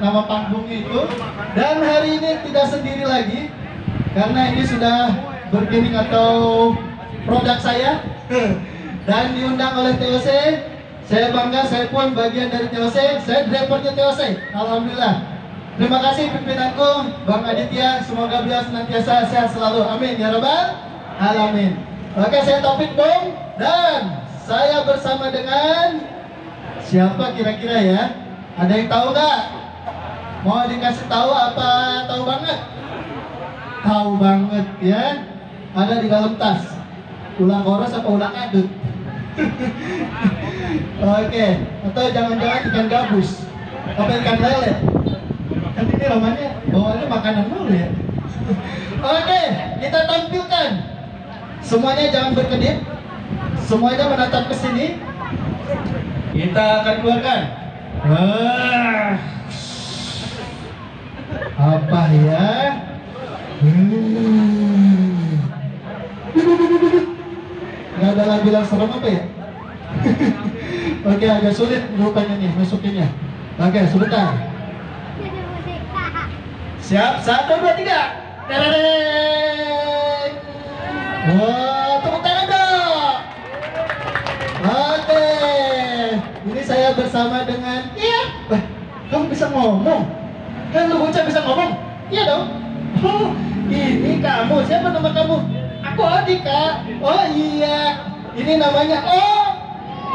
nama panggungnya itu. Dan hari ini tidak sendiri lagi, karena ini sudah bergiring atau produk saya dan diundang oleh TOC. Saya bangga, saya pun bagian dari TOC. Saya drivernya TOC, alhamdulillah. Terima kasih pimpinanku, Bang Aditya. Semoga beliau senantiasa sehat selalu, amin ya rabbal alamin. Oke, saya Taufik Bung, dan saya bersama dengan siapa kira-kira ya? Ada yang tahu nggak? Mau dikasih tahu apa tahu banget? Tahu banget ya. Ada di dalam tas. Ulang koros apa ulang adut? Oke, atau jangan-jangan ikan gabus? Apa ikan lele? Kan ini namanya bawaannya makanan dulu ya. Oke, kita tampilkan. Semuanya jangan berkedip. Semuanya menatap ke sini. Kita akan keluarkan. Apa ya? Gak ada lagi yang serem apa ya? Oke, agak sulit rupanya nih masukinnya. Oke, sebentar. Siap, 1, 2, 3. Tereng. Wah, tepuk tangan dong. Oke, ini saya bersama dengan kamu bisa ngomong? Kan lu bocah bisa ngomong? Iya dong. Oh, ini kamu. Siapa nama kamu? Aku Odik, Kak. Oh iya. Ini namanya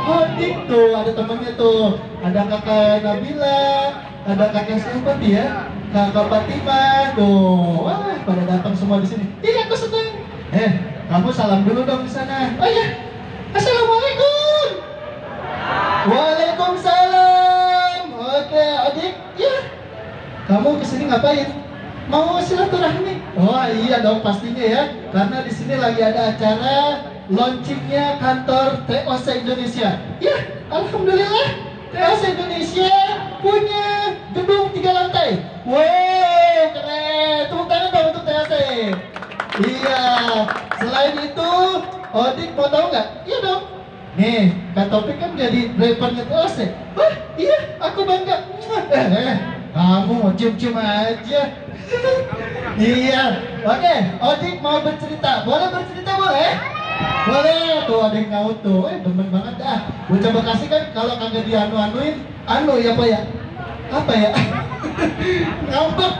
Odik tuh. Ada temannya tuh. Ada kakak Nabila. Ada kakak siapa dia? Kakak Fatimah. Tuh. Wah, pada datang semua di sini. Iya, aku senang. Kamu salam dulu dong di sana. Oh iya. Assalamualaikum. Waalaikumsalam. Oke, Odik. Ya. Kamu kesini ngapain? Mau silaturahmi? Oh iya dong pastinya ya, karena di sini lagi ada acara launchingnya kantor TOC Indonesia. Ya, alhamdulillah TOC Indonesia punya gedung 3 lantai. Wow, keren. Tepuk tangan dong untuk TOC. Iya. Selain itu, Odik mau tahu nggak? Iya dong. Nih, Kak Topik kan jadi drivernya TOC. Wah, iya, aku bangga. Kamu mau cium-cium aja. Iya. Oke, Odik mau bercerita. Boleh bercerita, boleh? Boleh. Tuh ada yang nyaut tuh. Demen banget dah. Bocah Bekasi kan kalau kagak dianu-anuin, ya apa ya? Apa ya? Ngambek.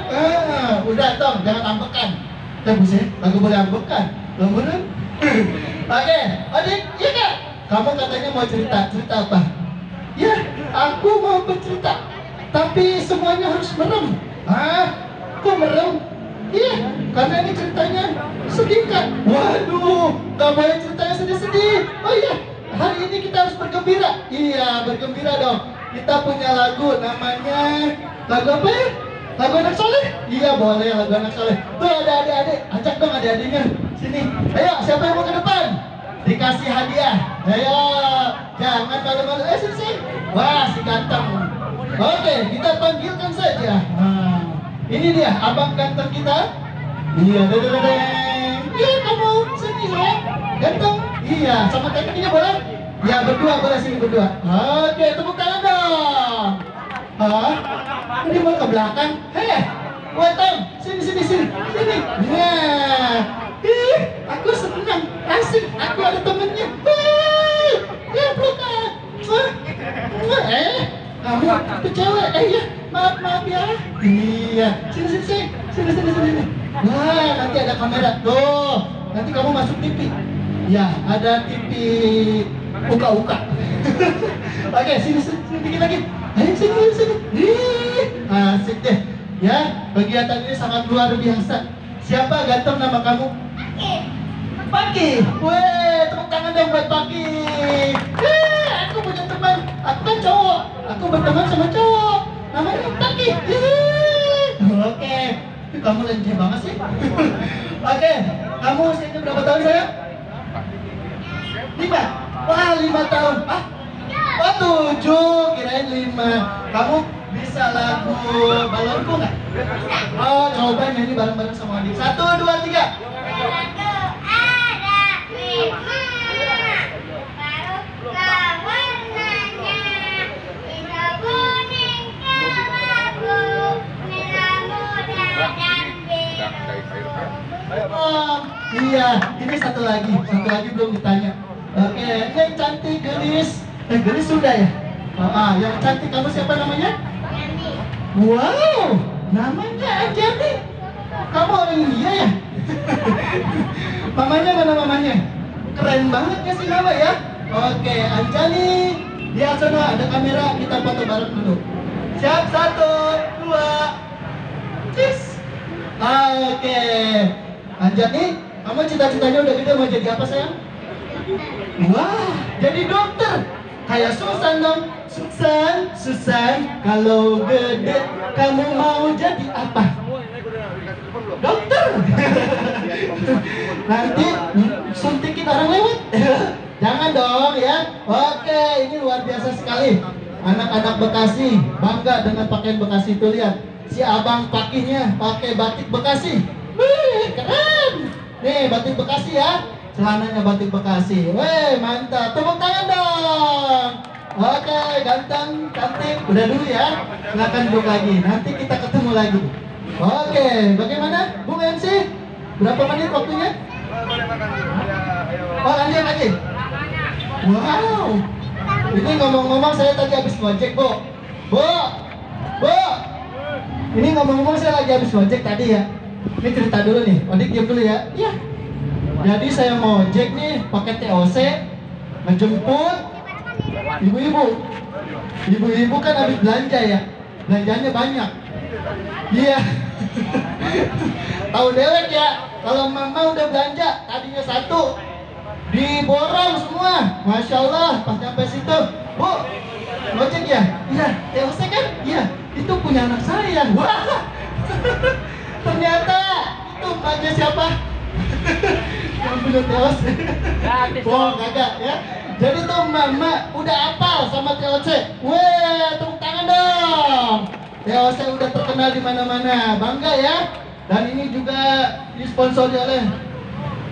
Udah dong, jangan ambekan. Buset, lagu boleh ambekan. Beneran? Oke, Odik, iya Kak? Kamu katanya mau cerita. Cerita apa? Ya, aku mau bercerita. Tapi semuanya harus merem. Kok merem? Iya, karena ini ceritanya sedih kan? Waduh, gak boleh ceritanya sedih-sedih. Oh iya, hari ini kita harus bergembira. Iya, bergembira dong. Kita punya lagu, namanya lagu apa ya? Lagu anak soleh? Iya boleh, lagu anak soleh. Tuh ada adik-adik, ajak dong adik-adiknya. Sini, ayo siapa yang mau ke depan? Dikasih hadiah. Ayo, jangan malu-malu. Sini. Wah, si ganteng. Oke, kita panggilkan saja. Ini dia, abang ganteng kita. Iya, iya kamu sini ya, ganteng. Iya, sama tekniknya boleh? Ya berdua, boleh sini berdua. Oke, tepuk tangan dong. Ini mau ke belakang? Tom, sini. Nah, aku senang, asik. Aku ada temennya. Ya pelukan. Kamu itu cewek, ya maaf ya. Iya, sini. Wah, nanti ada kamera tuh. Nanti kamu masuk TV. Ya, ada TV uka-uka. Oke, sini dikit lagi. Ayo sini. Asik deh. Ya, kegiatan ini sangat luar biasa. Siapa ganteng nama kamu? Paki. Weh, tepuk tangan dong buat Paki. Aku punya teman. Aku kan cowok. Aku berteman sama cowok. Namanya Paki. Oke. Kamu lenje banget sih. Oke. Kamu usianya berapa tahun saya? 5. Wah, 5 tahun. Oh 7. Kirain 5. Kamu bisa lagu balonku nggak? Oh, coba nyanyi bareng-bareng sama adik. 1, 2, 3. Warnanya hijau kuning kebagus. Iya, ini satu lagi belum ditanya. Oke, ini yang cantik gelis. Gelis sudah ya? Yang cantik kamu siapa namanya? Wow, namanya Anjani. Kamu orang India ya? Mamanya mana mamanya? Keren banget kasih nama ya. Oke, Anjani. Lihat sana ada kamera, kita foto bareng dulu. Siap, 1, 2. Cheers. Oke. Anjani, kamu cita-citanya udah gede mau jadi apa sayang? Wah, jadi dokter. Kayak Susan dong. Susan, kalau gede kamu mau jadi apa? Dokter. Nanti suntikin orang lewat. Jangan dong ya. Oke, ini luar biasa sekali. Anak-anak Bekasi bangga dengan pakaian Bekasi itu. Lihat, si abang pakinya pakai batik Bekasi. Wih, keren. Nih, batik Bekasi ya. Celananya batik Bekasi. Wih, mantap. Tepuk tangan dong. Oke, ganteng, cantik. Udah dulu ya. Silakan duduk lagi. Nanti kita ketemu lagi. Oke, bagaimana Bung MC? Berapa menit waktunya? Oh, lanjut lagi. Wow. Ini ngomong-ngomong saya tadi habis ngojek, Bu. Ini ngomong-ngomong saya lagi habis ngojek tadi ya. Ini cerita dulu nih. Odik diam dulu ya. Iya. Jadi saya ngojek nih pakai TOC, ngejemput ibu-ibu. Ibu-ibu kan habis belanja ya. Belanjanya banyak. Iya. Tahu dewek ya. Kalau mama udah belanja, tadinya 1 diborong semua. Masya Allah, pas nyampe situ, Bu, ngojek ya? Iya, TOC kan? Iya, itu punya anak saya. Wah, ternyata itu mbaknya siapa? Yang punya TOC. Bohong kagak ya. Jadi tuh mama udah apal sama TOC. Weh, tepuk tangan dong. TOC udah terkenal di mana-mana. Bangga ya. Dan ini juga disponsori oleh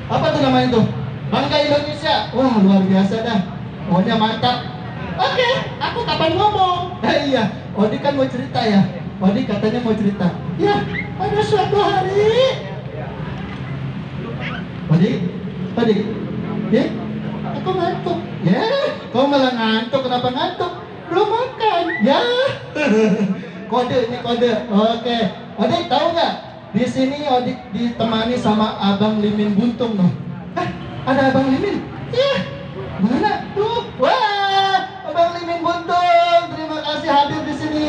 apa tuh namanya tuh? Bangga Indonesia. Wah, luar biasa dah. Pokoknya mantap. Oke, aku kapan ngomong? Iya, Odi kan mau cerita ya. Odi katanya mau cerita. Ya, ada suatu hari. Odi, ya, aku ngantuk. Ya, kau malah ngantuk. Kenapa ngantuk? Belum makan. Ya, kode ini kode. Oke, Odi tahu nggak? Di sini Odi ditemani sama Abang Limin Buntung loh. Ada Abang Limin? Iya. Mana? Tuh. Wah, Abang Limin Buntung. Terima kasih hadir di sini.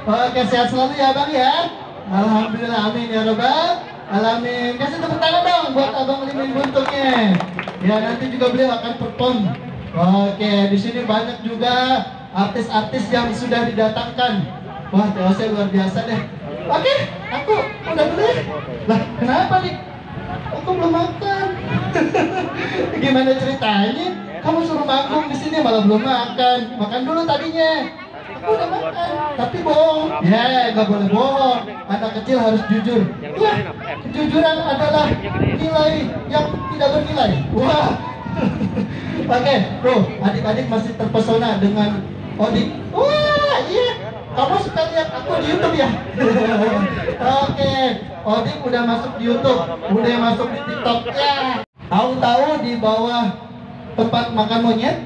Oke, sehat selalu ya Abang ya. Alhamdulillah, amin ya Rabbal alamin. Kasih tepuk tangan dong buat Abang Limin Buntungnya. Ya, nanti juga beliau akan perform. Oke, di sini banyak juga artis-artis yang sudah didatangkan. Wah, TOC luar biasa deh. Oke, aku udah dulu ya. Lah, kenapa nih? Aku belum makan. Gimana ceritanya? Kamu suruh manggung di sini malah belum makan. Makan dulu tadinya. Aku udah makan, tapi bohong. Ya, nggak boleh bohong. Anak kecil harus jujur. Ya, kejujuran adalah nilai yang tidak bernilai. Wah. Oke, bro, adik-adik masih terpesona dengan Odik. Wah, iya. Kamu suka lihat aku di YouTube ya? Oke, Odik udah masuk di YouTube, udah masuk di TikTok ya. Tahu-tahu di bawah tempat makan monyet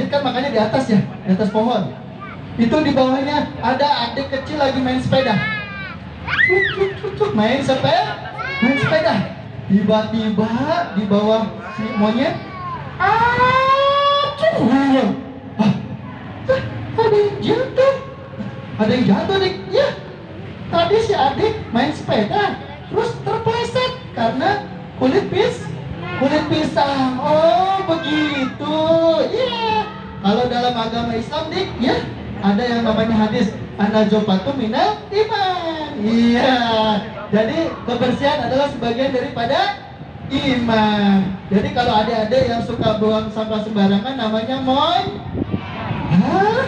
kan makannya di atas ya, di atas pohon. Itu di bawahnya ada adik kecil lagi main sepeda. Main sepeda. Tiba-tiba di bawah si monyet, ada yang jatuh nih. Ya, tadi si adik main sepeda terus terpleset karena kulit pisang. Oh begitu. Ya, kalau dalam agama Islam dik, ya ada yang namanya hadis an-najafatu minal iman. Iya, jadi kebersihan adalah sebagian daripada iman. Jadi kalau adik-adik yang suka buang sampah sembarangan namanya Hah?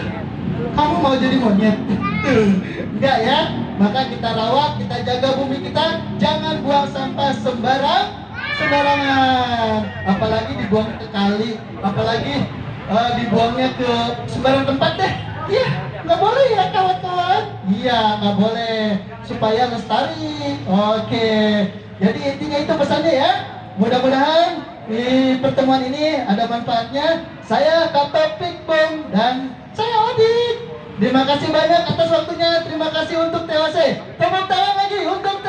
Kamu mau jadi monyet? Enggak ya? Maka kita rawat, kita jaga bumi kita. Jangan buang sampah sembarangan. Apalagi dibuang ke kali, apalagi dibuangnya ke sembarang tempat deh. Iya, nggak boleh ya kawan-kawan. Iya, nggak boleh. Supaya lestari. Oke. Jadi intinya itu pesannya ya. Mudah-mudahan di pertemuan ini ada manfaatnya. Saya Kak Taufik Bung dan saya Odik. Terima kasih banyak atas waktunya. Terima kasih untuk TOC. Tepuk tangan lagi untuk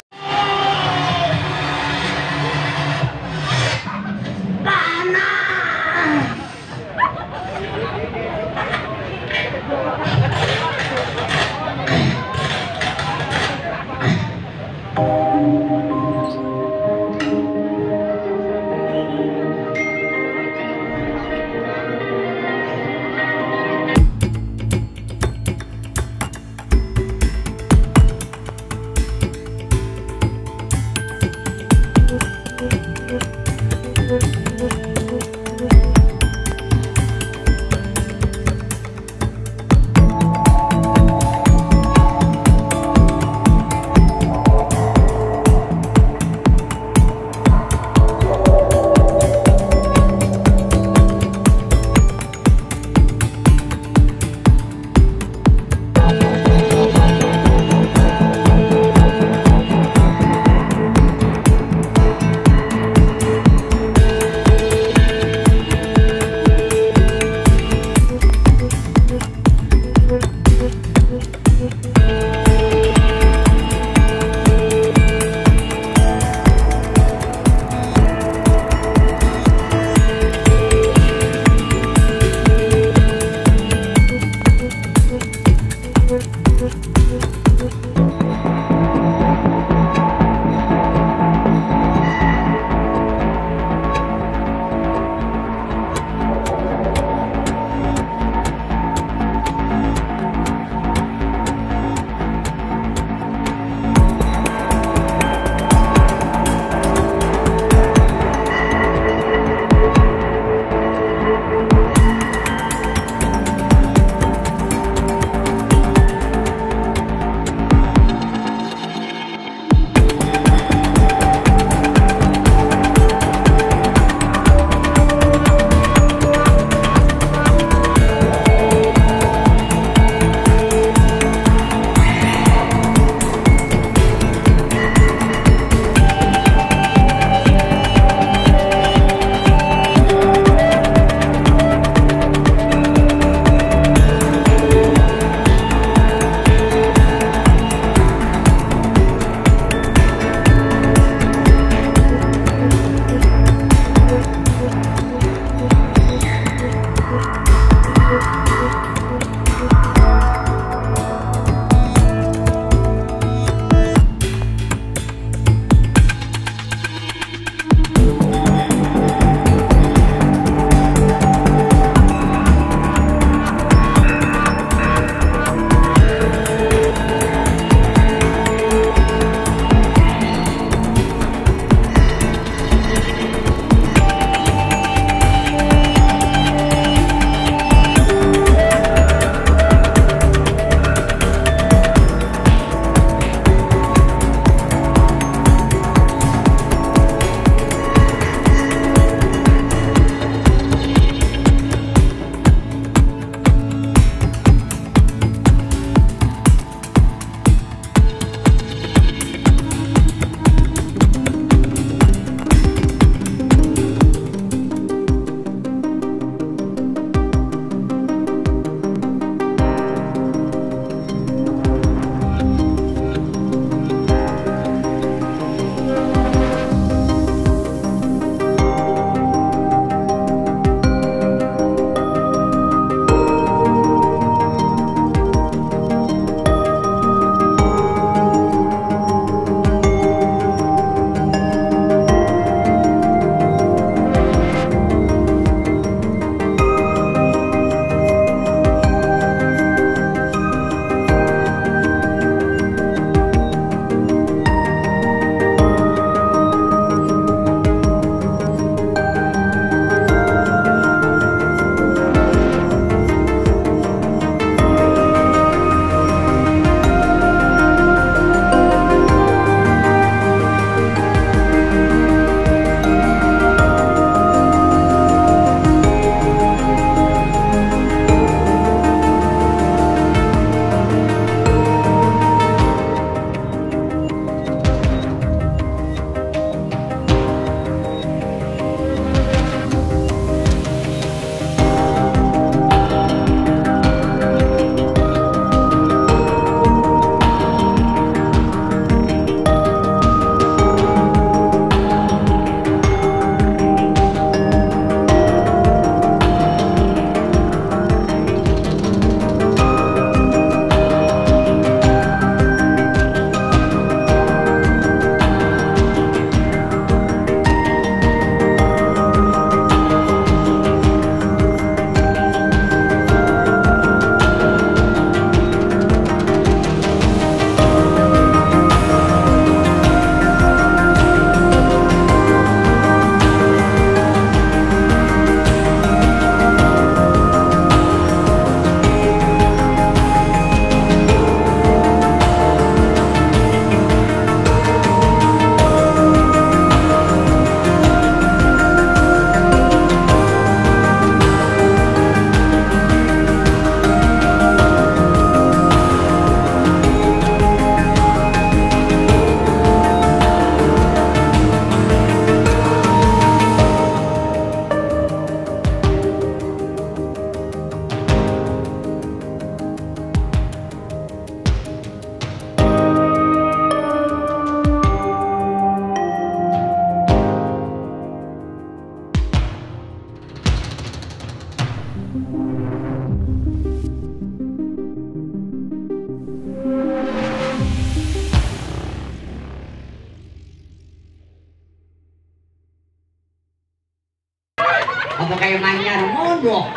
Apa kayak mainnya mondok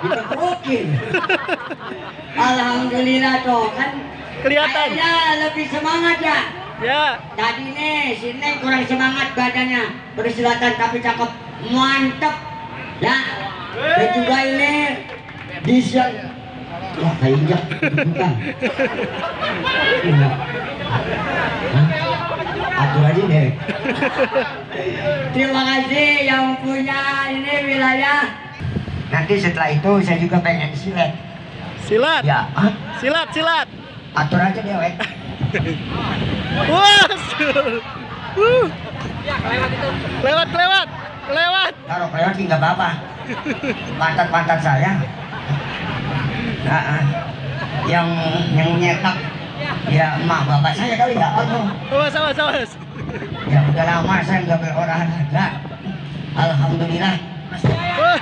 ditepukin. Alhamdulillah toh kan Kelihatan. kayaknya lebih semangat ya. Ya. Tadi nih si Neng kurang semangat badannya, persilatan tapi cakep, mantep ya. Dan juga ini Disian. Wah keinjak bukan. Atur aja deh. Terima kasih yang punya ini wilayah. Nanti setelah itu saya juga pengen silat. Silat. Ya, Silat. atur aja deh, wek. Wah. Lewat. Kalau kelewat sih nggak apa-apa. Pantat saya. Yang nyetak ya emak bapak saya kali ya. Awas. Ya udah lama saya nggak berolahraga. Alhamdulillah. Wah.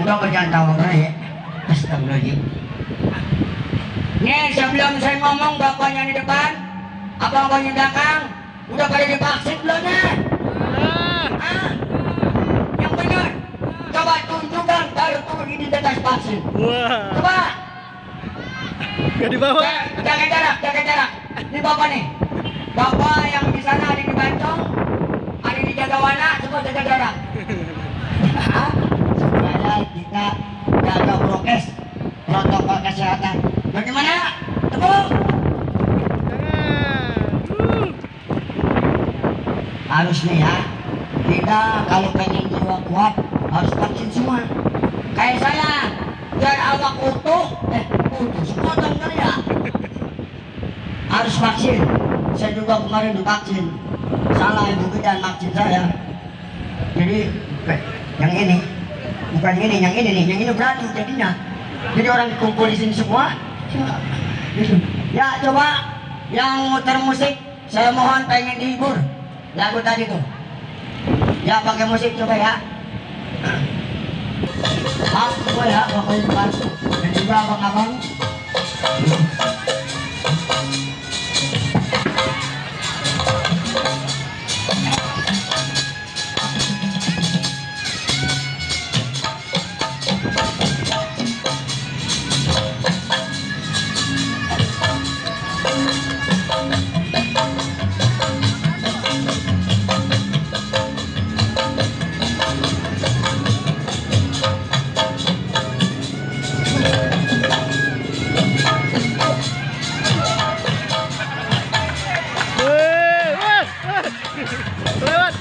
Udah berjantau ya. Astagfirullahaladzim. Nih sebelum saya ngomong bapaknya di depan, abang-abangnya di belakang, udah pada divaksin belum nih? Yang benar. Coba tunjukkan kalau turun ini tetes vaksin. Wah. Coba. Gak dibawa. Jaga jarak. Ini bapak nih. Bapak yang di sana ada di Bantong, ada di Jagawana, semua jaga jarak. Supaya kita jaga prokes, protokol kesehatan. Bagaimana? Tepuk. Harusnya ya, kita kalau pengen jiwa kuat harus vaksin semua. Kayak saya, biar awak utuh, sepotong kali ya. Harus vaksin. Saya juga kemarin divaksin. Salah ibu bidan vaksin saya. Jadi yang ini, bukan ini, yang ini nih, yang ini beradu jadinya. Jadi orang dikumpul di sini semua. Ya coba yang muter musik, saya mohon pengen dihibur. Lagu tadi tuh. Ya pakai musik coba ya. Aku ya pakai depan. Dan juga abang-abang. Lewat.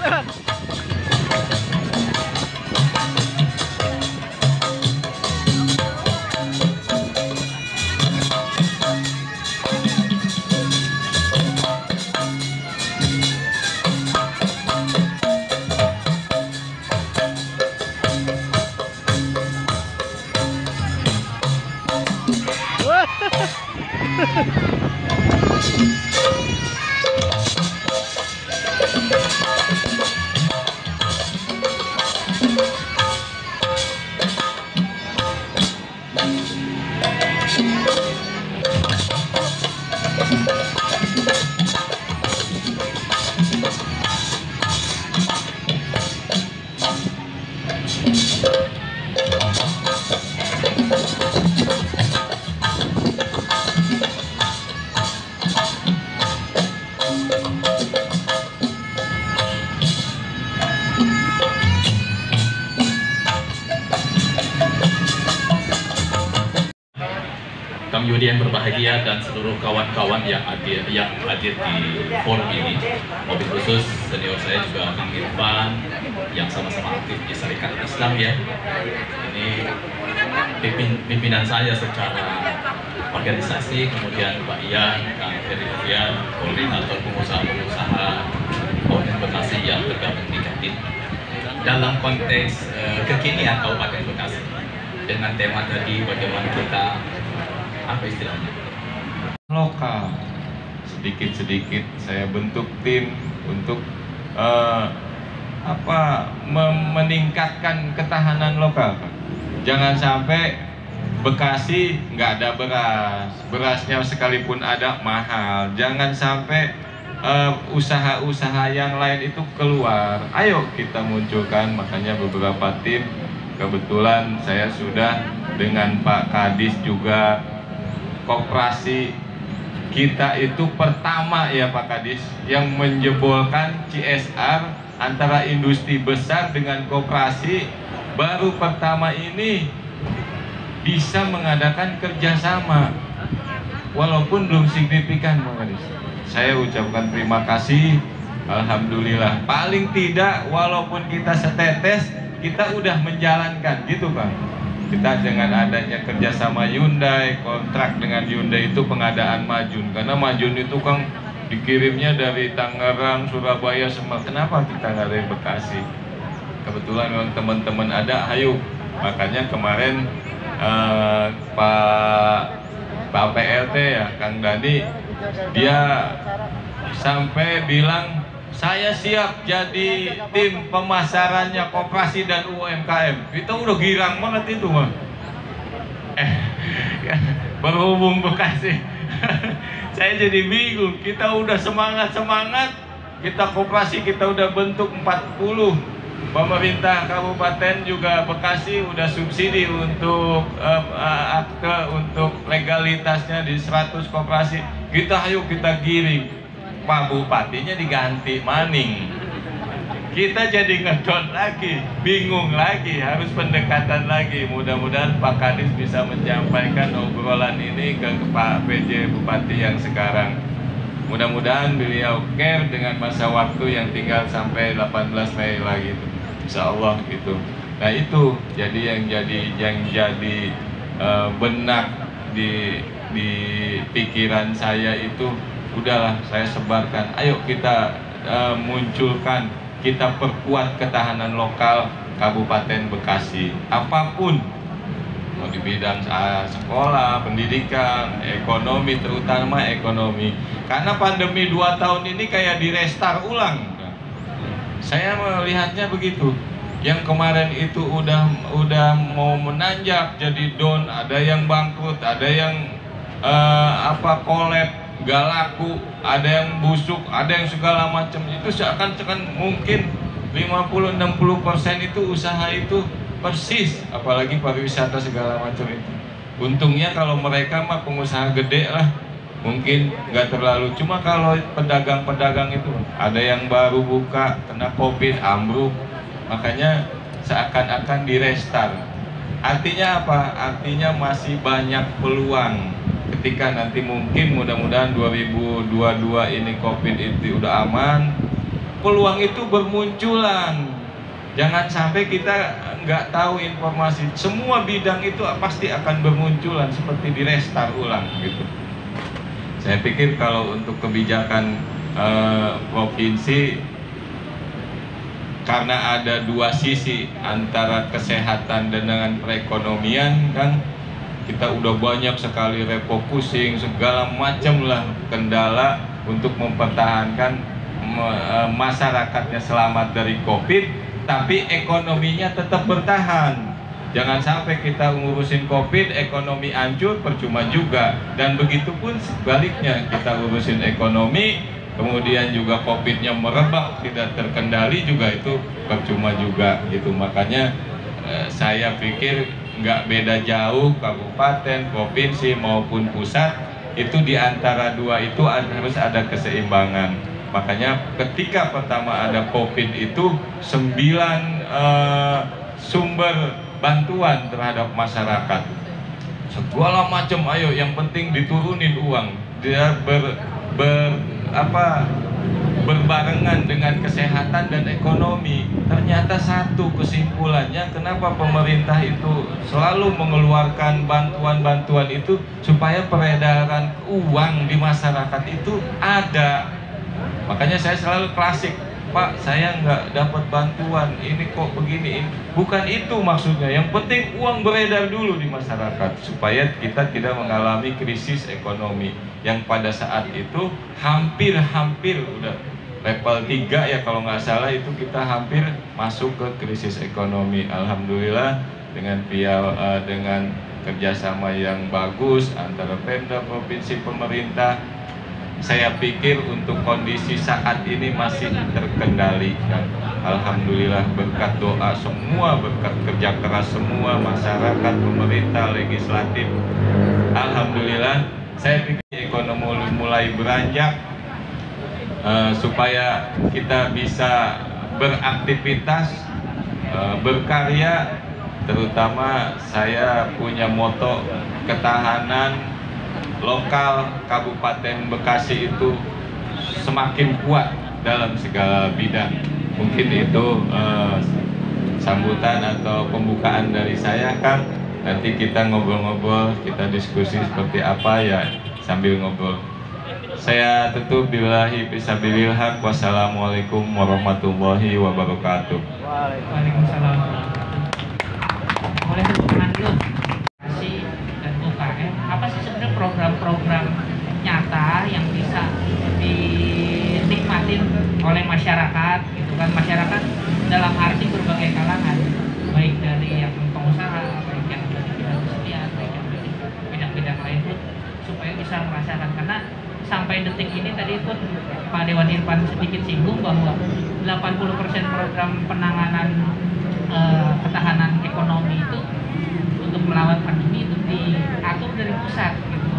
Kang Yudi yang berbahagia dan seluruh kawan-kawan yang hadir di forum ini, mobil khusus senior saya juga Kang Irfan yang sama-sama aktif di Serikat Islam ya. Ini pimpinan saya secara organisasi, kemudian Pak Ian, Kang Ferry Fian, koordinator pengusaha-pengusaha Kabupaten Bekasi yang tergabung di Jatim. Dalam konteks kekinian Kabupaten Bekasi dengan tema tadi bagaimana kita apa istilahnya lokal, sedikit-sedikit saya bentuk tim untuk meningkatkan ketahanan lokal. Jangan sampai Bekasi nggak ada beras, berasnya sekalipun ada mahal. Jangan sampai usaha-usaha yang lain itu keluar. Ayo kita munculkan, makanya beberapa tim, kebetulan saya sudah dengan Pak Kadis juga, koperasi kita itu pertama ya Pak Kadis yang menjebolkan CSR antara industri besar dengan koperasi, baru pertama ini bisa mengadakan kerjasama walaupun belum signifikan Pak Kadis. Saya ucapkan terima kasih, alhamdulillah. Paling tidak walaupun kita setetes, kita udah menjalankan gitu Pak. Kita dengan adanya kerjasama Hyundai, kontrak dengan Hyundai itu pengadaan Majun. Karena Majun itu kan dikirimnya dari Tangerang, Surabaya, Semarang. Kenapa kita nggak dari Bekasi? Kebetulan memang teman-teman ada, ayo. Makanya kemarin Pak PLT ya, Kang Dani, dia sampai bilang saya siap jadi tim pemasarannya koperasi dan UMKM. Kita udah girang banget itu mah. Berhubung Bekasi, saya jadi bingung. Kita udah semangat, kita koperasi kita udah bentuk 40. Pemerintah Kabupaten juga Bekasi udah subsidi untuk akte untuk legalitasnya di 100 koperasi. Ayo kita giring. Pak Bupatinya diganti maning. Kita jadi ngedon lagi, bingung lagi, harus pendekatan lagi. Mudah-mudahan Pak Kadis bisa menyampaikan obrolan ini ke Pak PJ Bupati yang sekarang. Mudah-mudahan beliau care dengan masa waktu yang tinggal sampai 18 Mei lagi itu. Insya Allah gitu. Nah itu jadi yang jadi benak di pikiran saya itu, udahlah saya sebarkan. Ayo kita munculkan, kita perkuat ketahanan lokal Kabupaten Bekasi. Apapun, mau di bidang sekolah, pendidikan, ekonomi, terutama ekonomi. Karena pandemi 2 tahun ini kayak di restart ulang. Saya melihatnya begitu. Yang kemarin itu udah mau menanjak jadi down, ada yang bangkrut, ada yang collab, gak laku, ada yang busuk, ada yang segala macam. Itu seakan-akan mungkin 50-60% itu usaha itu persis, apalagi pariwisata segala macam itu. Untungnya kalau mereka mah pengusaha gede lah, mungkin nggak terlalu. Cuma kalau pedagang-pedagang itu ada yang baru buka kena COVID ambruk, makanya seakan-akan di restart. Artinya apa? Artinya masih banyak peluang. Ketika nanti mungkin mudah-mudahan 2022 ini COVID itu udah aman, peluang itu bermunculan. Jangan sampai kita nggak tahu informasi. Semua bidang itu pasti akan bermunculan seperti di restart ulang gitu. Saya pikir kalau untuk kebijakan provinsi, karena ada dua sisi antara kesehatan dan dengan perekonomian kan, kita udah banyak sekali refocusing segala macam lah kendala untuk mempertahankan masyarakatnya selamat dari COVID, tapi ekonominya tetap bertahan. Jangan sampai kita ngurusin COVID, ekonomi hancur, percuma juga. Dan begitu pun sebaliknya, kita urusin ekonomi, kemudian juga COVID-nya merebak, tidak terkendali juga, itu percuma juga gitu. Makanya saya pikir nggak beda jauh kabupaten, provinsi maupun pusat, itu di antara dua itu harus ada keseimbangan. Makanya ketika pertama ada COVID itu 9 sumber bantuan terhadap masyarakat segala macam, ayo yang penting diturunin uang. Dia berbarengan dengan kesehatan dan ekonomi. Ternyata satu kesimpulannya, kenapa pemerintah itu selalu mengeluarkan bantuan-bantuan itu supaya peredaran uang di masyarakat itu ada. Makanya saya selalu klasik, Pak, saya nggak dapat bantuan, ini kok begini. Bukan itu maksudnya, yang penting uang beredar dulu di masyarakat supaya kita tidak mengalami krisis ekonomi yang pada saat itu hampir udah level 3 ya kalau nggak salah, itu kita hampir masuk ke krisis ekonomi. Alhamdulillah dengan kerjasama yang bagus antara Pemda, provinsi, pemerintah, saya pikir untuk kondisi saat ini masih terkendalikan. Alhamdulillah berkat doa semua, berkat kerja keras semua masyarakat, pemerintah, legislatif. Alhamdulillah saya pikir ekonomi mulai beranjak, supaya kita bisa beraktivitas, berkarya. Terutama saya punya moto ketahanan lokal Kabupaten Bekasi itu semakin kuat dalam segala bidang. Mungkin itu sambutan atau pembukaan dari saya, Kang. Nanti kita ngobrol-ngobrol, kita diskusi seperti apa ya sambil ngobrol. Saya tutup billahi fisabilillah. Wassalamualaikum warahmatullahi wabarakatuh. Waalaikumsalam. Boleh tepuk tangan dulu. Kasih dan UKM. Apa sih sebenarnya program-program nyata yang bisa dinikmatin oleh masyarakat gitu kan? Masyarakat dalam arti berbagai kalangan, baik dari yang pengusaha, baik yang dari bidang kesenian, baik yang dari bidang-bidang lain pun, supaya bisa merasakan. Karena sampai detik ini tadi pun Pak Dewan Irfan sedikit singgung bahwa 80% program penanganan ketahanan ekonomi itu untuk melawan pandemi itu diatur dari pusat gitu,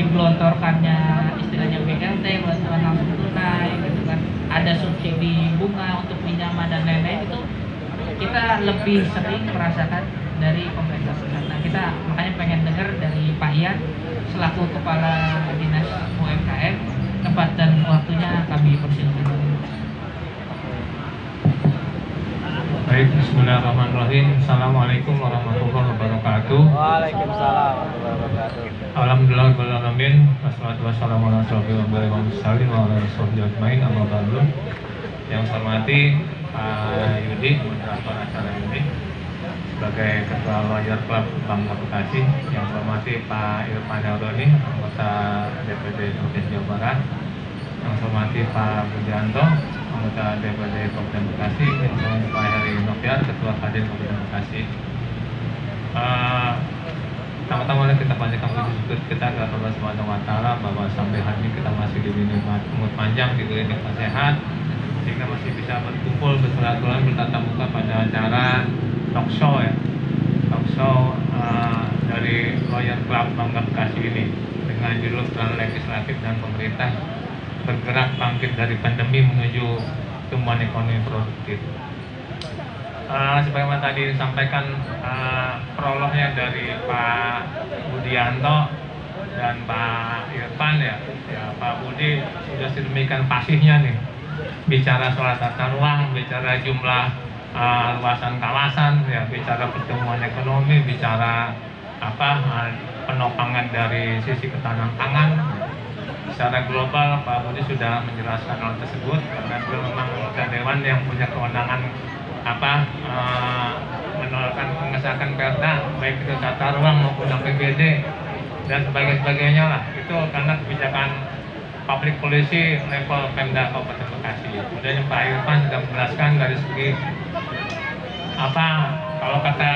digelontorkannya istilahnya BLT, bantuan langsung tunai gitu kan, ada subsidi bunga untuk pinjaman dan lain-lain. Itu kita lebih sering merasakan dari pemerintah pusat. Nah, kita makanya pengen dengar dari Pak Ian selaku Kepala Dinas UMKM. Tempat dan waktunya kami persilakan. Baik, bismillahirrahmanirrahim. Assalamualaikum warahmatullahi wabarakatuh. Waalaikumsalam warahmatullahi wabarakatuh. Alhamdulillahirrahmanirrahim. Wassalatu wassalamu ala asyrofil anbiya'i wal mursalin wa ala sahbihi ajmain, amma ba'du. Yang saya hormati Pak Yudi, moderator acara ini, sebagai Ketua Lawyer Club Bangka Bekasi. Yang saya hormati Pak Irfan Yaudoni, anggota DPD Provinsi Jawa Barat. Yang saya hormati Pak Budianto, anggota DPD Kabupaten Bekasi. Yang saya hormati Pak Heri Noviar, Ketua Kadin Kabupaten Bekasi. Pertama-tama kita panjatkan puji syukur kita kepada Allah Subhanahu wa taala bahwa sampai hari ini kita masih diberi umur panjang, diberi nikmat sehat, sehingga masih bisa berkumpul bersilaturahmi bertatap muka pada acara talk show ya. Talk show dari Lawyer Club Bangka Bekasi ini dengan judul peran legislatif dan pemerintah bergerak bangkit dari pandemi menuju tumbuhan ekonomi produktif. Sebagaimana tadi disampaikan prolognya dari Pak Budianto dan Pak Irfan ya Pak Budi sudah sedemikian fasihnya nih bicara soal tata ruang, bicara jumlah luasan kawasan ya, bicara pertumbuhan ekonomi, bicara penopangan dari sisi ketahanan pangan. Secara global Pak Budi sudah menjelaskan hal tersebut karena beliau memang anggota dewan yang punya kewenangan mengesahkan perda baik itu tata ruang maupun APBD dan sebagainya lah, itu karena kebijakan public policy level Pemda Kabupaten Bekasi. Kemudian Pak Irfan sudah menjelaskan dari segi kalau kata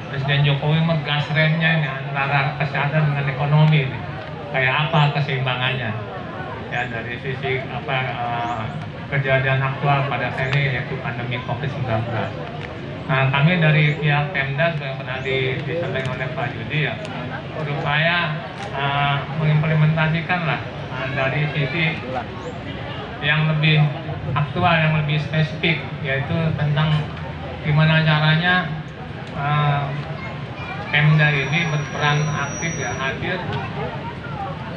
Presiden Jokowi gas remnya ini antara kesehatan dengan ekonomi ini. Kayak apa keseimbangannya ya dari sisi kejadian aktual pada saat ini yaitu pandemi COVID-19. Nah, kami dari pihak Pemda yang pernah disampaikan oleh Pak Yudi ya, berupaya mengimplementasikan lah dari sisi yang lebih aktual, yang lebih spesifik, yaitu tentang gimana caranya Pemda ini berperan aktif ya, hadir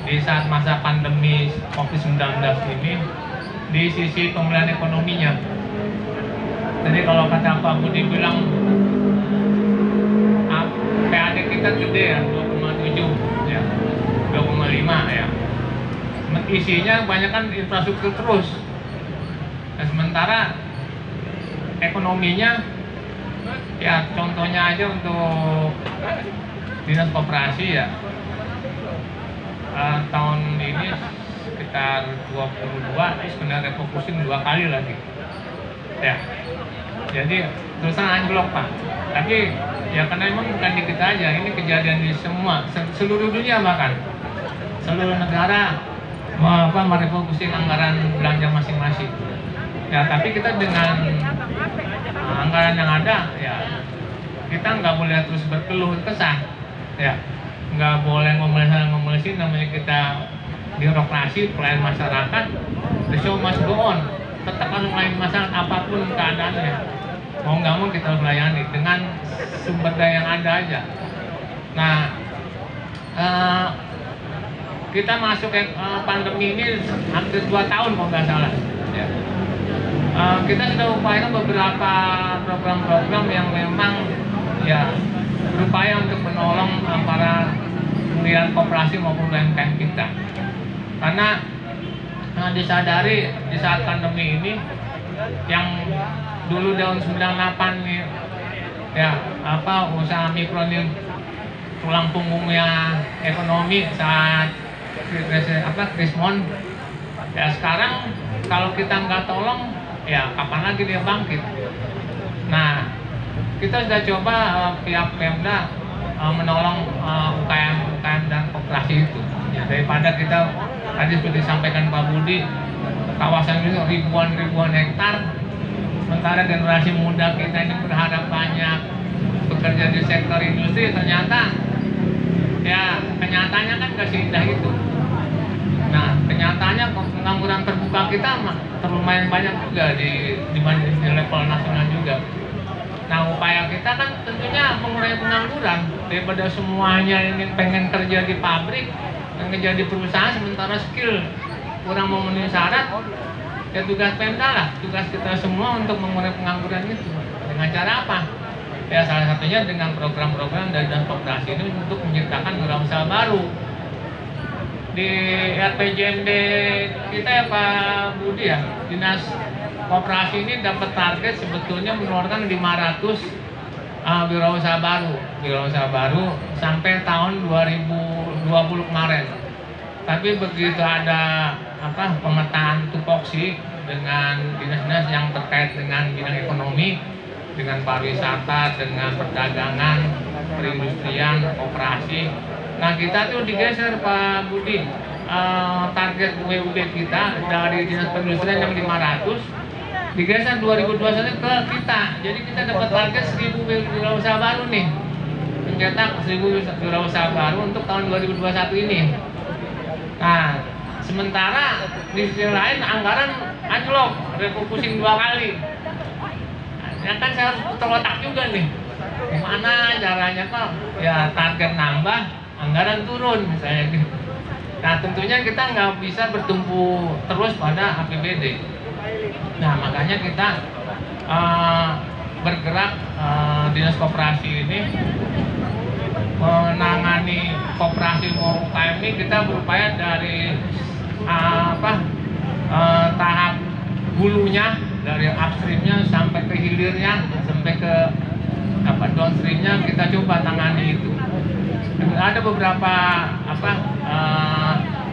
di saat masa pandemi COVID-19 ini di sisi pemulihan ekonominya. Jadi kalau kata Pak Budi bilang PAD kita gede ya, 2,7 ya, 2,5 ya. Isinya banyak kan infrastruktur terus. Nah, sementara ekonominya ya contohnya aja untuk dinas koperasi ya, tahun ini sekitar 22 sebenarnya refocusing 2 kali lagi ya, jadi terusan anjlok Pak. Tapi ya karena memang bukan di kita aja, ini kejadian di seluruh dunia, bahkan seluruh negara merefokusin anggaran belanja masing-masing. Ya, tapi kita dengan anggaran yang ada, ya kita nggak boleh terus berkeluh kesah, ya nggak boleh ngomel-ngomelin, namanya kita birokrasi pelayan masyarakat. The show must go on. Tetap melayani masyarakat apapun keadaannya. Mau nggak mau kita harus layani dengan sumber daya yang ada aja. Nah, kita masuk ke pandemi ini hampir 2 tahun kalau nggak salah. Ya. Kita sudah upayakan beberapa program-program yang memang ya berupaya untuk menolong para pendirian koperasi maupun UMKM kita. Karena disadari di saat pandemi ini yang dulu tahun 98 nih ya usaha mikro ini tulang punggungnya ekonomi saat krismon, ya sekarang kalau kita nggak tolong ya kapan lagi dia bangkit. Nah, kita sudah coba pihak Pemda menolong UKM dan koperasi itu ya, daripada kita tadi seperti disampaikan Pak Budi, kawasan ini ribuan hektar, sementara generasi muda kita ini berharap banyak bekerja di sektor industri, ternyata ya kenyataannya kan gak seindah itu. Nah, kenyataannya pengangguran terbuka kita lumayan banyak juga dibanding di level nasional juga. Nah, upaya kita kan tentunya mengurangi pengangguran daripada semuanya ini pengen kerja di pabrik, pengen kerja di perusahaan sementara skill kurang memenuhi syarat. Ya tugas Pemda lah, tugas kita semua untuk mengurangi pengangguran itu. Dengan cara apa? Ya salah satunya dengan program-program dari Dinas Koperasi ini untuk menciptakan wirausaha baru. Di RPJMD kita ya Pak Budi ya, Dinas Koperasi ini dapat target sebetulnya mengeluarkan 500 wirausaha baru sampai tahun 2020 kemarin. Tapi begitu ada pemetaan tupoksi dengan dinas-dinas yang terkait dengan bidang ekonomi, dengan pariwisata, dengan perdagangan, perindustrian, koperasi. Nah, kita tuh digeser Pak Budi, target WUB kita dari dinas perindustrian yang 500 digeser 2021 ke kita. Jadi kita dapat target 1000 wirausaha baru nih, mencetak 1000 wirausaha baru untuk tahun 2021 ini. Nah, sementara di sisi lain anggaran anjlok, refocusing 2 kali. Ya kan saya harus putar otak juga nih, gimana caranya kok ya target nambah, anggaran turun misalnya gitu. Nah, tentunya kita nggak bisa bertumpu terus pada APBD. Nah, makanya kita bergerak, Dinas Koperasi ini menangani koperasi mau UKM ini. Kita berupaya dari tahap hulunya, dari upstreamnya sampai ke hilirnya, sampai ke downstreamnya, kita coba tangani itu. Ada beberapa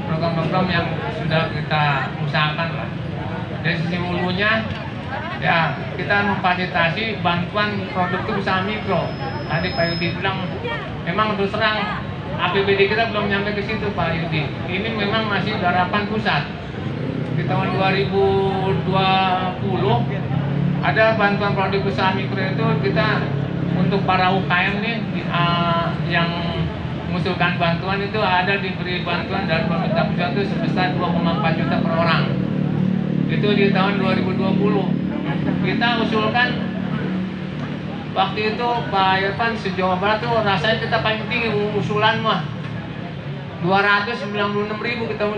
program-program yang sudah kita usahakan lah. Dari sisi hulunya ya kita memfasilitasi bantuan produktif usaha mikro. Tadi Pak Yudi bilang memang terus terang APBD kita belum nyampe ke situ Pak Yudi. Ini memang masih garapan pusat. Di tahun 2020 ada bantuan produk usaha mikro itu kita untuk para UKM nih yang mengusulkan bantuan itu ada diberi bantuan dari pemerintah pusat itu sebesar 2,4 juta per orang. Itu di tahun 2020. Kita usulkan waktu itu Pak Irfan se-Jawa Barat tuh rasanya kita paling tinggi usulan mah 296.000 kita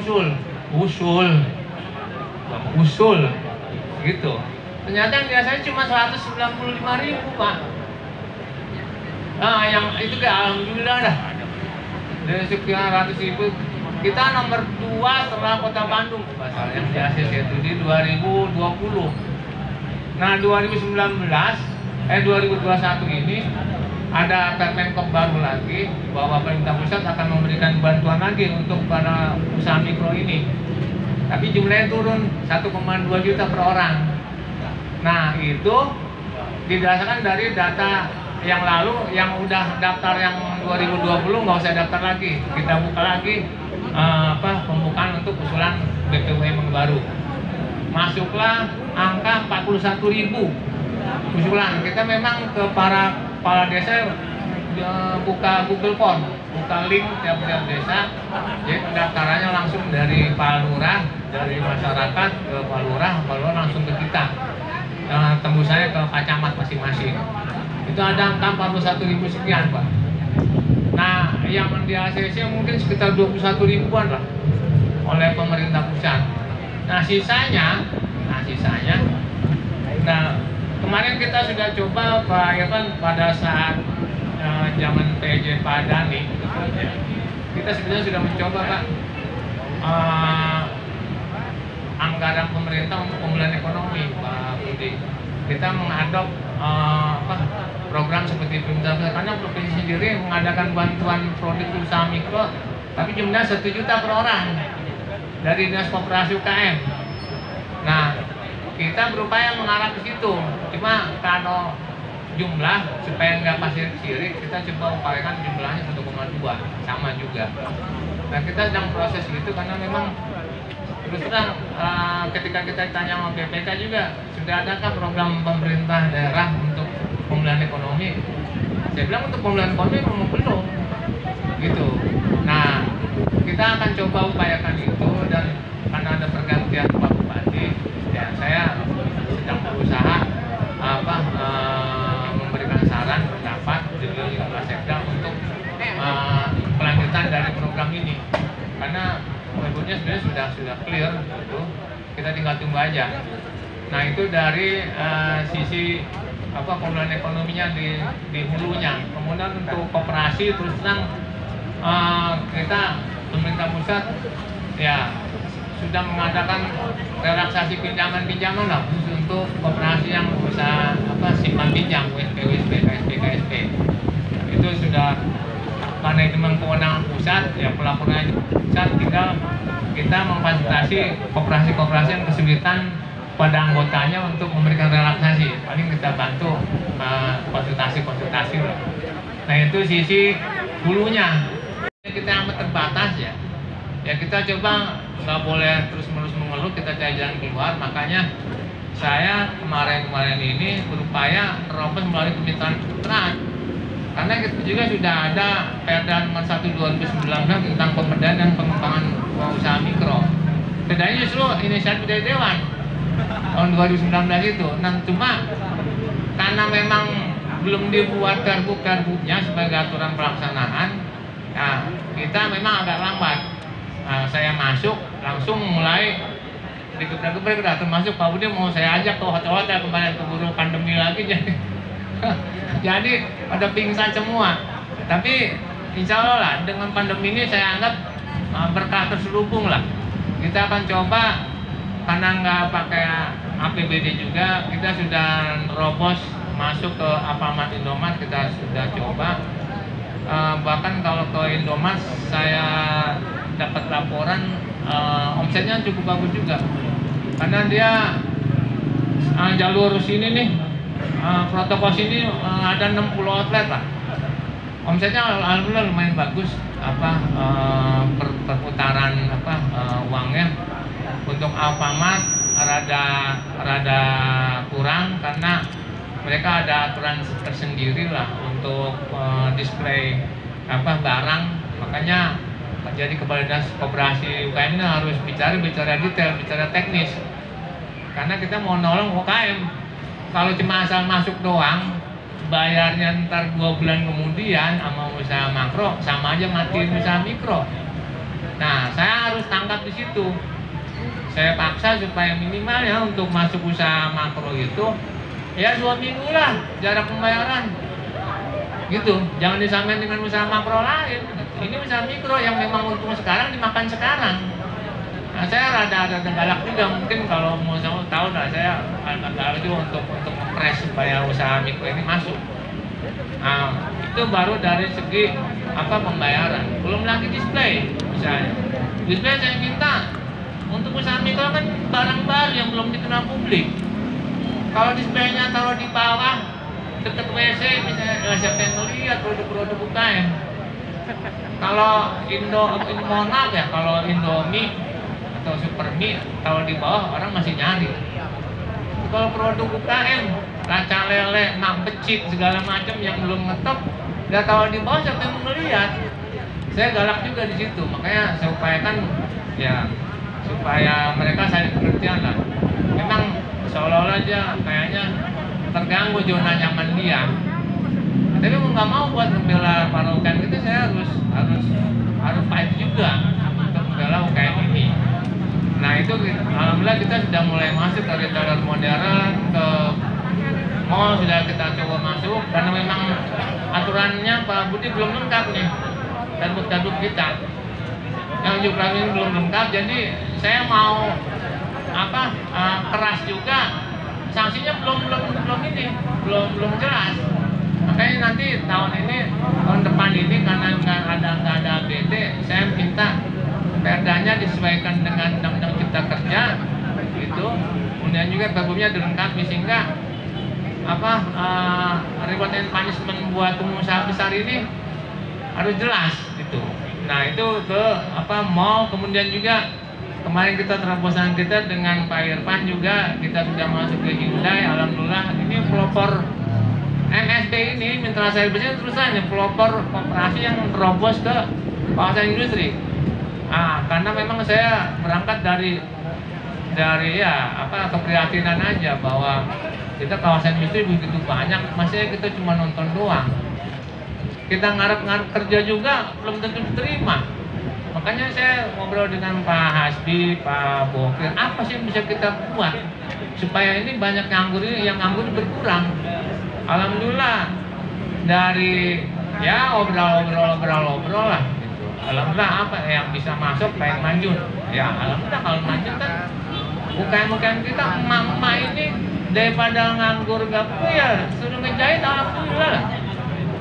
usul gitu. Ternyata yang biasanya cuma 195.000 Pak. Nah, yang itu alhamdulillah dah. Dari sekian ratus ribu kita nomor 2 setelah Kota Bandung pasal yang di ACC itu di 2020. Nah, 2021 ini ada Permenkop baru lagi bahwa pemerintah pusat akan memberikan bantuan lagi untuk para usaha mikro ini. Tapi jumlahnya turun 1,2 juta per orang. Nah, itu didasarkan dari data yang lalu, yang udah daftar yang 2020 nggak usah daftar lagi. Kita buka lagi pembukaan untuk usulan BPUM baru. Masuklah angka 41.000 usulan. Kita memang ke para kepala desa buka Google Form, buka link tiap-tiap desa. Jadi pendaftarannya langsung dari Pak Lurah, dari masyarakat ke Pak Lurah langsung ke kita. Tembusannya ke Pak Camat masing-masing. Itu ada angka 41.000 sekian, Pak. Nah, yang di ACC mungkin sekitar 21 ribuan lah oleh pemerintah pusat. Nah, sisanya, kemarin kita sudah coba Pak Irfan pada saat zaman PJ Pak Dani, kita sebenarnya sudah mencoba Pak anggaran pemerintah untuk pemulihan ekonomi, Pak Budi. Kita mengadop program seperti Pemda, karena provinsi sendiri mengadakan bantuan produk usaha mikro, tapi jumlahnya 1 juta per orang dari Dinas Koperasi UKM. Nah, kita berupaya mengarah ke situ. Cuma kalau jumlah supaya nggak pasir sirik, kita coba upayakan jumlahnya 1,2 sama juga. Nah, kita sedang proses gitu karena memang terus terang ketika kita tanya sama BPK juga, sudah adakah program pemerintah daerah untuk pemulihan ekonomi? Saya bilang untuk pemulihan ekonomi memang belum gitu. Nah, kita akan coba upayakan itu, dan karena ada pergantian Pak Bupati, ya saya sedang berusaha memberikan saran pendapat dengan Pak Sekda untuk kelanjutan dari program ini, karena webnya sebenarnya sudah clear gitu. Kita tinggal tunggu aja. Nah, itu dari sisi pemulihan ekonominya di hulunya. Kemudian untuk koperasi terus terang kita pemerintah pusat ya sudah mengadakan relaksasi pinjaman lah khusus untuk koperasi yang usaha simpan pinjam, WSP, KSP. Itu sudah, karena itu memang kewenangan pusat, ya pelaporan pusat, tinggal kita memfasilitasi koperasi-koperasi yang kesulitan pada anggotanya untuk memberikan relaksasi. Paling kita bantu konsultasi lah. Nah, itu sisi hulunya. Kita amat terbatas ya. Ya kita coba nggak boleh terus-menerus mengeluh, kita cari jalan keluar. Makanya saya kemarin ini berupaya terobos melalui Kementerian Keuangan. Karena kita juga sudah ada Perda Nomor 1 2019 tentang pemberdayaan dan pengembangan usaha mikro. Perdanya justru inisiatif dari Dewan tahun 2019 itu. Nah, cuma karena memang belum dibuat pergub-perbubnya sebagai aturan pelaksanaan, nah kita memang agak lambat. Nah, saya masuk langsung mulai digebrak-gebrak, termasuk Pak Budi mau saya ajak ke hotel-hotel kembali keburu pandemi lagi, jadi pada pingsan semua. Tapi insya Allah lah, dengan pandemi ini saya anggap berkah terselubung lah. Kita akan coba, karena nggak pakai APBD juga, kita sudah robos masuk ke Alfamart Indomart, kita sudah coba. Bahkan kalau ke Indomart saya dapat laporan omsetnya cukup bagus juga, karena dia jalur sini nih, protokol sini ada 60 outlet lah. Omsetnya alhamdulillah lumayan bagus, perputaran uangnya. Untuk Alfamart rada kurang karena mereka ada aturan tersendiri lah untuk display barang. Makanya jadi Kepala Dinas Koperasi UKM ini harus bicara detail, bicara teknis. Karena kita mau nolong UKM. Kalau cuma asal masuk doang, bayarnya ntar 2 bulan kemudian sama usaha makro, sama aja matiin usaha mikro. Nah, saya harus tangkap di situ. Saya paksa supaya minimal ya untuk masuk usaha makro itu ya 2 minggu lah jarak pembayaran. Gitu, jangan disamain dengan usaha makro lain. Ini usaha mikro yang memang untung sekarang dimakan sekarang. Nah, saya rada galak juga, mungkin kalau mau tahu lah, saya agak galak juga untuk ngepres supaya usaha mikro ini masuk. Nah, itu baru dari segi pembayaran. Belum lagi display misalnya. Display saya minta untuk usaha mikro kan barang baru yang belum dikenal publik. Kalau displaynya taruh di bawah dekat WC, misalnya siapa yang melihat produk-produk UKM. Kalau Indomaret ya, kalau Indomie atau Supermie kalau di bawah orang masih nyari. Kalau produk UKM, kaca lele, mak becik segala macam yang belum ngetop, ya kalau di bawah siapa yang melihat? Saya galak juga di situ, makanya saya upayakan ya supaya mereka saling pengertian lah. Memang seolah-olah aja kayaknya terganggu zona nyaman dia. Tapi mau nggak mau buat membela para UKM itu saya harus fight juga untuk membela UKM ini. Nah itu alhamdulillah kita sudah mulai masuk ke retailer modern, ke mall sudah kita coba masuk karena memang aturannya Pak Budi belum lengkap nih, taduk kita yang ujuk rasa ini belum lengkap, jadi saya mau keras juga, sanksinya belum jelas. Makanya nanti tahun depan ini karena nggak ada APT, saya minta perdanya disesuaikan dengan undang-undang cipta kerja itu, kemudian juga pergubnya dilengkapi sehingga reward and punishment buat pengusaha besar ini harus jelas gitu. Nah itu ke mall, kemudian juga kemarin kita terobosan kita dengan Pak Irfan juga kita sudah masuk ke Hyundai. Alhamdulillah ini pelopor MSB ini mitra saya bersih terusannya pelopor koperasi yang terobos ke kawasan industri. Karena memang saya berangkat dari keprihatinan aja bahwa kita kawasan industri begitu banyak, masih kita cuma nonton doang. Kita ngarep-ngarep kerja juga belum tentu diterima. Makanya saya ngobrol dengan Pak Hasbi, Pak Bokir, apa sih yang bisa kita buat supaya ini banyak yang nganggur berkurang. Alhamdulillah dari obrol lah. Alhamdulillah apa yang bisa masuk kayak Manjun. Ya alhamdulillah kalau Manjun kan UKM kita emak-emak ini daripada nganggur gak punya suruh ngejahit, alhamdulillah lah.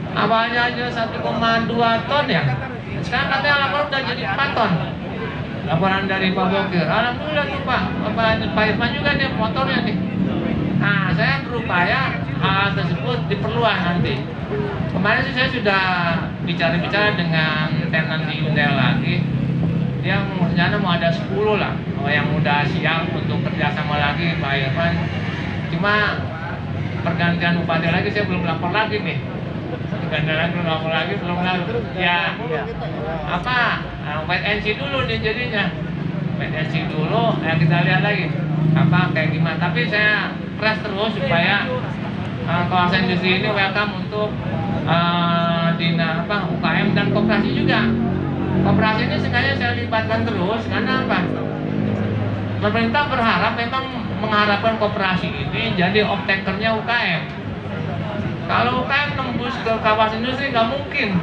Awalnya aja 1,2 ton ya. Sekarang katanya laporan udah jadi 4 ton. Laporan dari Pak Bokir. Alhamdulillah tuh Pak Irfan juga nih motornya nih. Nah saya berupaya hal tersebut diperluas nanti. Kemarin sih saya sudah bicara dengan tenan di Hyundai lagi. Dia rencana mau ada 10 lah yang udah siap untuk kerjasama lagi Pak Irfan. Cuma pergantian bupati lagi saya belum lapor lagi nih. Pergantian belum lapor lagi ya wait and see dulu nih jadinya. Wait and see dulu, kita lihat lagi kayak gimana. Tapi saya keras terus supaya kawasan industri ini welcome untuk UKM dan koperasi juga. Koperasi ini sengaja saya libatkan terus karena apa? Pemerintah berharap memang mengharapkan koperasi ini jadi off-taker-nya UKM. Kalau UKM nembus ke kawasan industri nggak mungkin,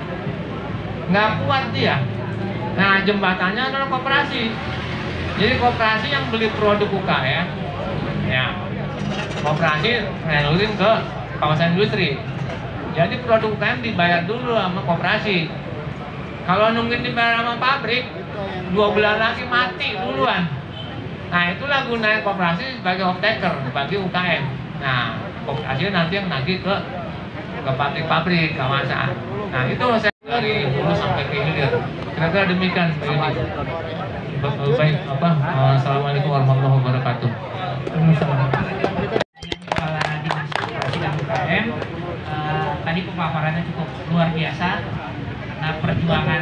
nggak kuat dia. Nah jembatannya adalah koperasi. Jadi koperasi yang beli produk UKM, ya koperasi ngelurin ke kawasan industri. Jadi produk UKM dibayar dulu sama koperasi. Kalau nungguin dibayar sama pabrik, 2 bulan lagi mati duluan. Nah itulah gunanya koperasi sebagai off-taker bagi UKM. Nah koperasi nanti yang nagih ke pabrik-pabrik kawasan. Nah itu saya dari hulu sampai ke hilir. Kira-kira demikian Pak Yudi. Baik, Assalamualaikum warahmatullahi wabarakatuh. Kepala Dinas Koperasi dan UKM, tadi pemaparannya cukup luar biasa. Nah perjuangan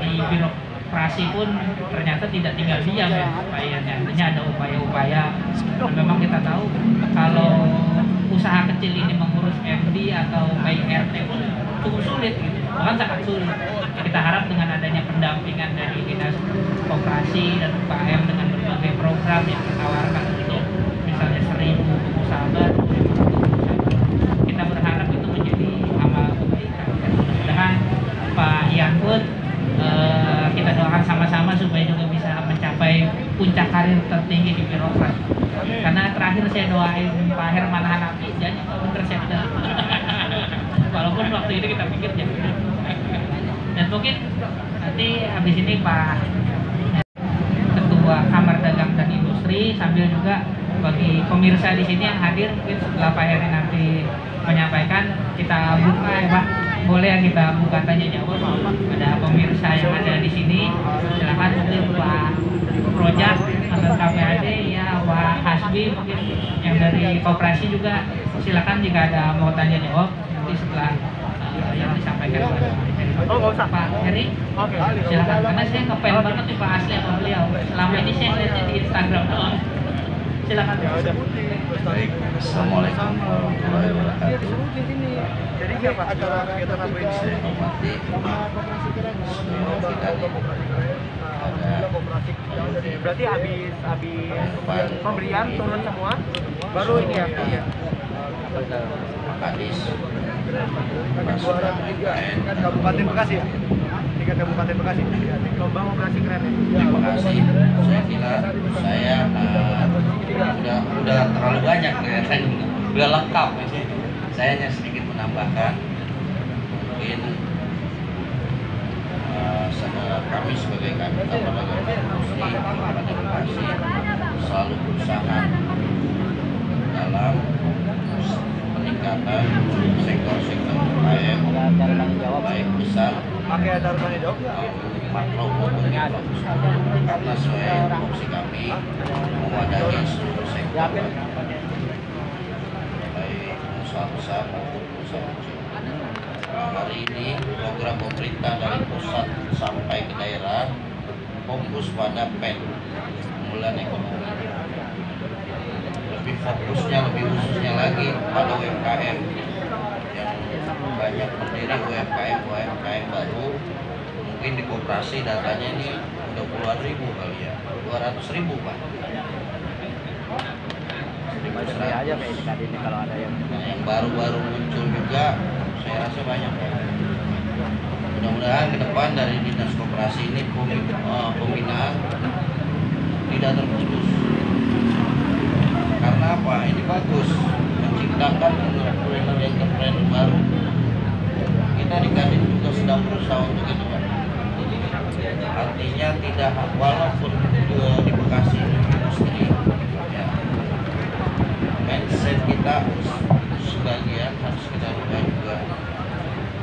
di birokrasi pun ternyata tidak tinggal diam ya Pak Ian. Artinya ada upaya-upaya. Memang kita tahu kalau usaha kecil ini mengurus MD atau RT pun cukup sulit gitu. Bahkan sangat sulit. Kita harap dengan adanya pendampingan dari Dinas Koperasi dan UKM dengan berbagai program yang ditawarkan untuk misalnya 1000 pengusaha baru, kita berharap itu menjadi amal kebaikan. Mudah-mudahan Pak Ian pun kita doakan sama-sama supaya juga bisa mencapai puncak karir tertinggi di birokrat. Karena terakhir saya doain Pak Herman Hanafi jadi interceptor. Walaupun waktu itu kita pikir jadi. Dan mungkin nanti habis ini Pak Ketua Kamar Dagang dan Industri sambil juga bagi pemirsa di sini yang hadir mungkin setelah Pak Heri nanti menyampaikan kita buka ya Pak boleh kita buka tanya jawab. Ada pemirsa yang ada di sini, silakan mungkin Pak Projak atau KPAD ya, Pak Hasbi mungkin yang dari koperasi juga silakan jika ada mau tanya jawab nanti setelah yang disampaikan oleh Pak Heri. Silakan, karena saya ngefans banget nih Pak Asli sama beliau. Selama ini saya lihatnya di Instagram doang. Silakan. Baik, assalamualaikum warahmatullahi wabarakatuh. Jadi siapa acara kegiatan apa ini? Saya hormati seluruh kita ada Berarti habis pemberian turun semua, baru ini ya? Iya. Pak Kadis, Pak Sudah, Kabupaten Bekasi ya? 3 Kabupaten Bekasi. Lomba operasi keren ya? terima kasih. Saya kira saya udah terlalu banyak kelihatan, udah lengkap. Saya hanya sedikit menambahkan, mungkin kami sebagai lembaga industri Kabupaten Bekasi selalu berusaha dalam peningkatan sektor-sektor UMKM baik besar Pakai ada tanya jawab? makro maupun mikro, karena sesuai fungsi kami mewadahi seluruh sektor baik usaha besar maupun usaha kecil. Hari ini program pemerintah dari pusat sampai ke daerah fokus pada PEN, pemulihan ekonomi. Lebih fokusnya, lebih khususnya lagi pada UMKM yang banyak berdiri UMKM baru. Mungkin di koperasi datanya ini udah puluhan ribu kali ya, 200.000 Pak. Aja kayak ini kalau ada yang yang baru-baru muncul juga saya rasa banyak ya. Mudah-mudahan ke depan dari dinas koperasi ini pembinaan tidak terputus. Karena apa? Ini bagus menciptakan entrepreneur baru. Kita di Kadin juga sedang berusaha untuk itu Pak. Artinya tidak walaupun di Bekasi industri ya, mindset kita sebagian harus kita rubah juga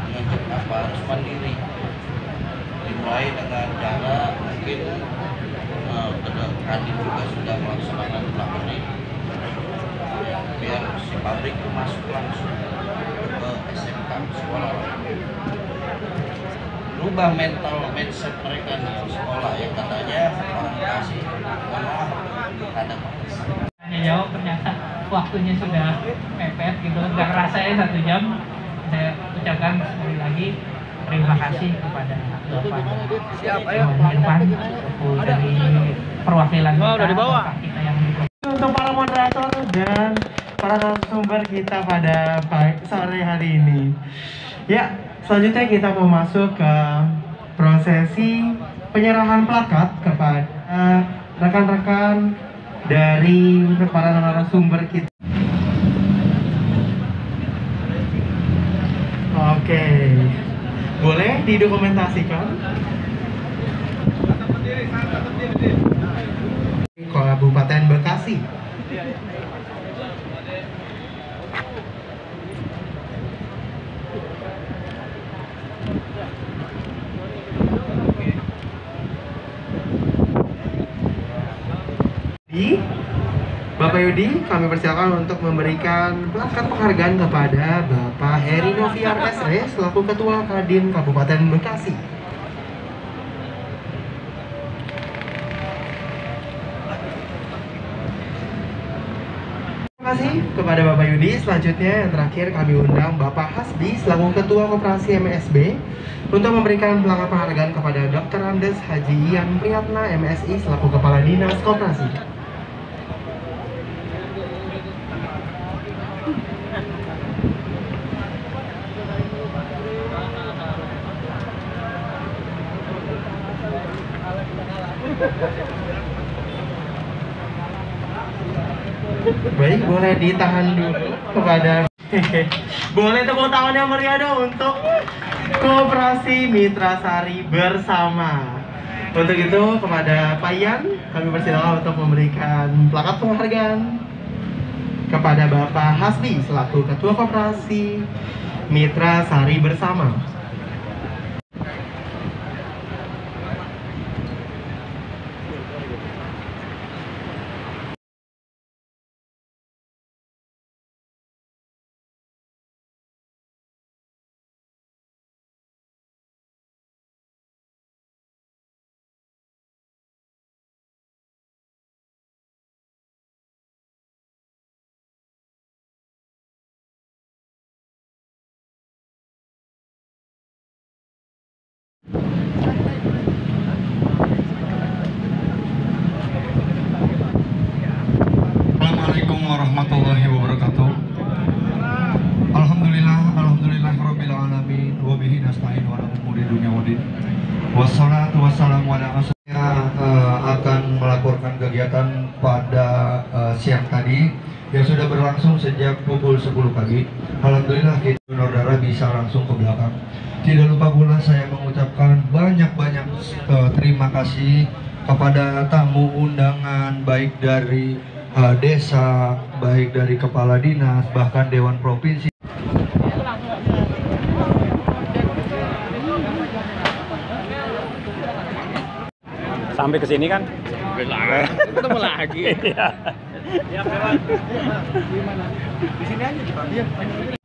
dengan harus mandiri, dimulai dengan cara mungkin Kadin juga sudah melaksanakan pelakon ini ya, biar si pabrik itu masuk langsung ke SMK sekolah, rubah mindset mereka di sekolah yang katanya orang kasih maaf ada Tanya jawab ternyata waktunya sudah mepet gitu, nggak kerasa ya 1 jam. Saya ucapkan sekali lagi terima kasih kepada Bapak Irfan dari perwakilan kita yang Untuk para moderator dan para narasumber kita pada sore hari ini. Ya, selanjutnya kita mau masuk ke prosesi penyerahan plakat kepada rekan-rekan dari para narasumber kita. Oke, boleh didokumentasikan? Kabupaten Bekasi. Bapak Yudi, kami persilakan untuk memberikan plakat penghargaan kepada Bapak Heri Noviar SE selaku Ketua Kadin Kabupaten Bekasi. Terima kasih kepada Bapak Yudi. Selanjutnya yang terakhir kami undang Bapak Hasbi selaku Ketua Koperasi MSB untuk memberikan plakat penghargaan kepada Dr. Andes Haji Ian Priyatna MSI selaku Kepala Dinas Koperasi. Baik, boleh ditahan dulu kepada boleh tepuk tangan yang meriah dong untuk Koperasi Mitra Sari Bersama. Untuk itu kepada Pak Ian kami persilakan untuk memberikan plakat penghargaan kepada Bapak Hasbi selaku Ketua Koperasi Mitra Sari Bersama. Assalamualaikum warahmatullahi wabarakatuh. Alhamdulillah rabbil alamin wa bihi nasta'in wa ala umuri dunya waddin. Wassalatu wassalamu ala asyrafil akan melaporkan kegiatan pada siang tadi yang sudah berlangsung sejak pukul 10 pagi. Alhamdulillah kita donor darah bisa langsung ke belakang. Tidak lupa pula saya mengucapkan banyak-banyak terima kasih kepada tamu undangan baik dari desa, baik dari kepala dinas, bahkan dewan provinsi. Sampai ke sini kan? Ketemu lagi. Iya. Di sini aja, Pak. Iya.